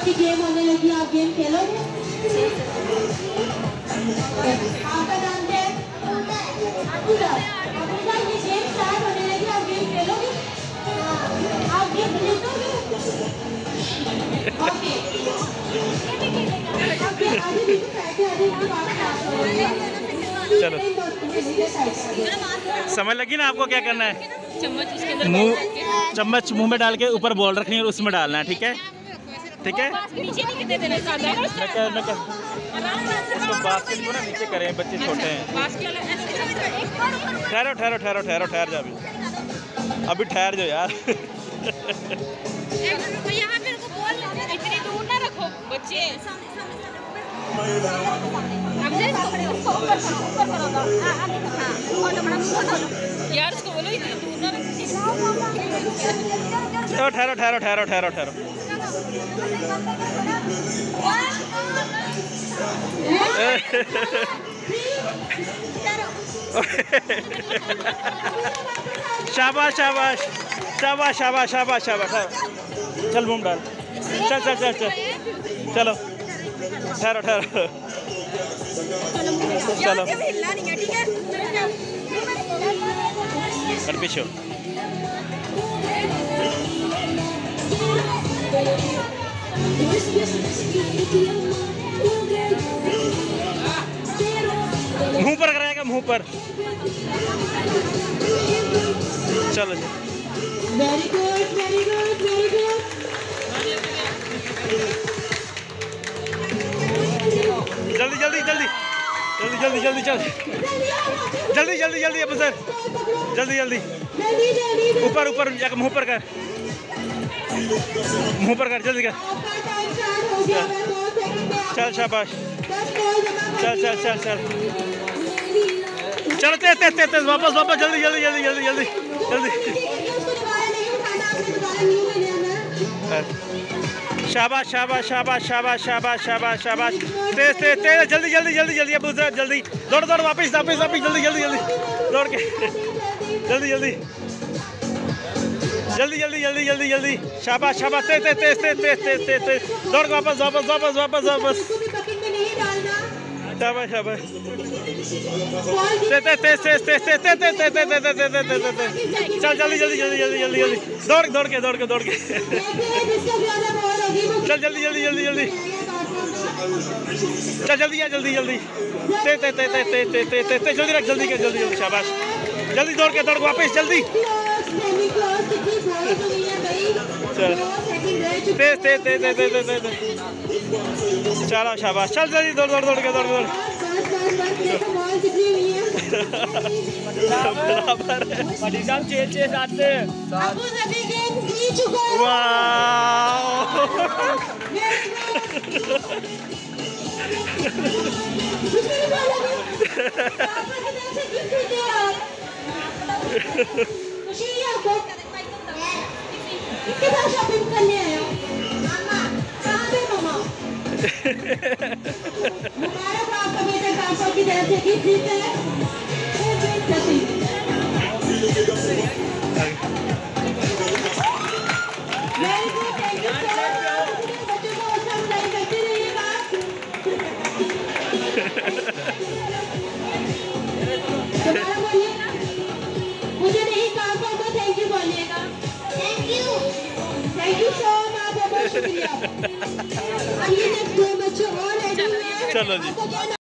की गेम होने लगी, आप गेम खेलोगे? आपका नाम क्या है? अबूजा। अबूजा, ये गेम स्टार्ट होने लगी, आप गेम खेलोगे? आप गेम जीतोगे? ओके। चलो, समझ लगी ना आपको क्या करना है? चम्मच मुंह में डाल के ऊपर बॉल रखनी है और उसमें डालना है, ठीक है? ठीक है? इसको बास्केट को ना नीचे करें, बच्चे छोटे हैं। ठहरो ठहरो ठहरो ठहरो ठहर जाओ अभी ठहर जाओ यार। इतनी दूर ना रखो बच्चे। यार उसको बोलो इतनी दूर ना रखो। ठहरो ठहरो ठहरो ठहरो ठहरो। शाबाश शाबाश शाबाश शाबाश शाबाश शाबाश। चल बूम डाल, चल चल चल चल चलो ठहरो ठहरो चलो पीछे मुंह पर कराएगा, मुंह पर। चलो जी, very good very good very good. जल्दी जल्दी जल्दी जल्दी जल्दी जल्दी चल जल्दी जल्दी जल्दी अब सर जल्दी जल्दी ऊपर ऊपर जाकर मुंह पर कर, मुंह पर कर, जल्दी कर। चल शाबाश, चल चल चल चल चलो तेज तेज तेज तेज वापस वापस जल्दी जल्दी जल्दी जल्दी जल्दी जल्दी। शाबाश शाबाश शाबाश शाबाश शाबाश शाबाश शाबाश। तेज तेज तेज जल्दी जल्दी जल्दी जल्दी अब जल्दी दौड़ दौड़ वापस वापस वापस जल्दी जल्दी जल्दी दौड़ के जल्दी जल्दी जल्दी जल्दी जल्दी जल्दी जल्दी। शाबाश शाबाश तेज तेज तेज तेज तेज तेज तेज तेज दौड़ वापस वापस वापस वापस वापस। शाबाश शाबाश तेज तेज तेज तेज तेज तेज तेज तेज तेज तेज तेज तेज तेज। चल जल्दी जल्दी जल्दी जल्दी जल्दी जल्दी दौड़ दौड़ के दौड़ के दौड़ के चल जल्दी जल्दी जल्दी जल्दी चल जल्दी आ जल्दी जल्दी तेज तेज तेज तेज तेज तेज तेज तेज जल्दी रख जल्दी के जल्दी जल्दी। शाबाश जल्दी दौड़ के दौड़ वापस जल्दी। चल तेज तेज तेज तेज तेज तेज चलो शाबाश चल जल्दी दौड़ दौड़ दौड़ के दौड़ दौड़। बराबर है। किसके साथ शॉपिंग करने आए हो? मामा, कहाँ पे मामा? मुबारक हो आपका बेटा काफा की तरफ से गिफ्ट जीता है। Very good, thank you sir. बच्चों को हौसला अफजाई करते रहिएगा। दोबारा बोलिएगा, मुझे नहीं काफा को थैंक यू बोलिएगा। थैंक यू सो मच, बहुत शुक्रिया। आइए नेक्स्ट दो बच्चों और रेडी हैं। चलो जी।